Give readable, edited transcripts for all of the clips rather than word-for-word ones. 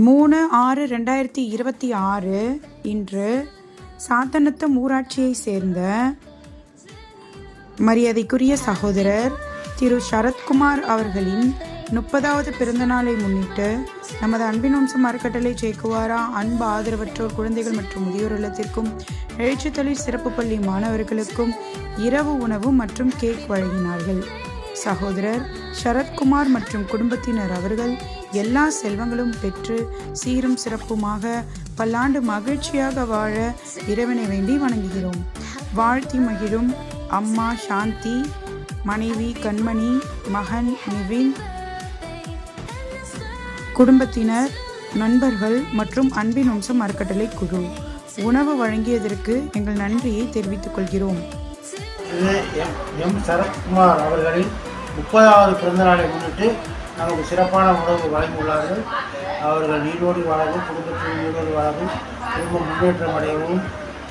3/6/2026 இன்று சாத்தனத்தம் ஊராட்சியை சேர்ந்த மரியாதைக்குரிய சகோதரர் திரு சரத்குமார் அவர்களின் 30வது பிறந்தநாளை முன்னிட்டு நமது அன்பின் வம்சம் அறக்கட்டளை சேக்குவாரா அன்பு ஆதரவற்றோர் குழந்தைகள் மற்றும் முதியோர் இல்லத்திற்கும் எழுச்சித்தொழில் சிறப்பு பள்ளி மாணவர்களுக்கும் இரவு உணவு மற்றும் கேக் வழங்கினார்கள். சகோதரர் சரத்குமார் மற்றும் குடும்பத்தினர் அவர்கள் எல்லா செல்வங்களும் பெற்று சீரும் சிறப்புமாக பல்லாண்டு மகிழ்ச்சியாக வாழ இறைவனை வேண்டி வணங்குகிறோம். வாழ்த்தி மகிழும் அம்மா சாந்தி, மனைவி கண்மணி, மகன் நிவின், குடும்பத்தினர், நண்பர்கள் மற்றும் அன்பின் வம்சம் அறக்கட்டளை குழு உணவு வழங்கியதற்கு எங்கள் நன்றியை தெரிவித்துக் கொள்கிறோம். எம் சரத்குமார் அவர்களின் 30வது பிறந்தநாளை முன்னிட்டு நமக்கு சிறப்பான உணவு வழங்கியுள்ளார்கள். அவர்கள் நீரோடி வாழவும், குடும்பத்தில் நீரோடி வாழவும், குடும்பம் முன்னேற்றம் அடையவும்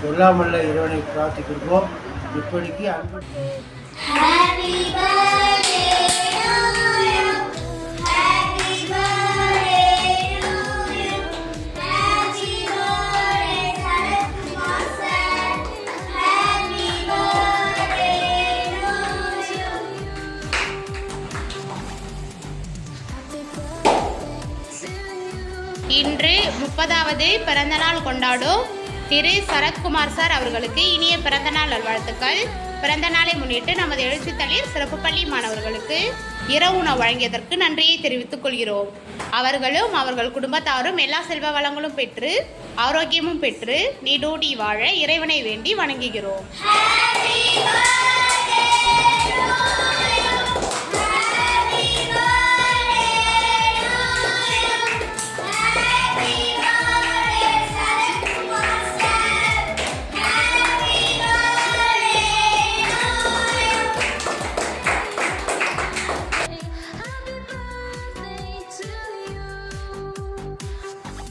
எல்லாம் வல்ல இறைவனை பிரார்த்திக்கின்றோம். இப்படிக்கு அன்பு இன்று 30வது பிறந்தநாள் கொண்டாடும் திரு சரத்குமார் சார் அவர்களுக்கு இனிய பிறந்தநாள் நல்வாழ்த்துக்கள். பிறந்த நாளை முன்னிட்டு நமது எழுச்சித்தளிர் சிறப்பு பள்ளி மாணவர்களுக்கு இரவு உணவு வழங்கியதற்கு நன்றியை தெரிவித்துக் கொள்கிறோம். அவர்களும் அவர்கள் குடும்பத்தாரும் எல்லா செல்வ வளங்களும் பெற்று ஆரோக்கியமும் பெற்று நீடூடி வாழ இறைவனை வேண்டி வணங்குகிறோம்.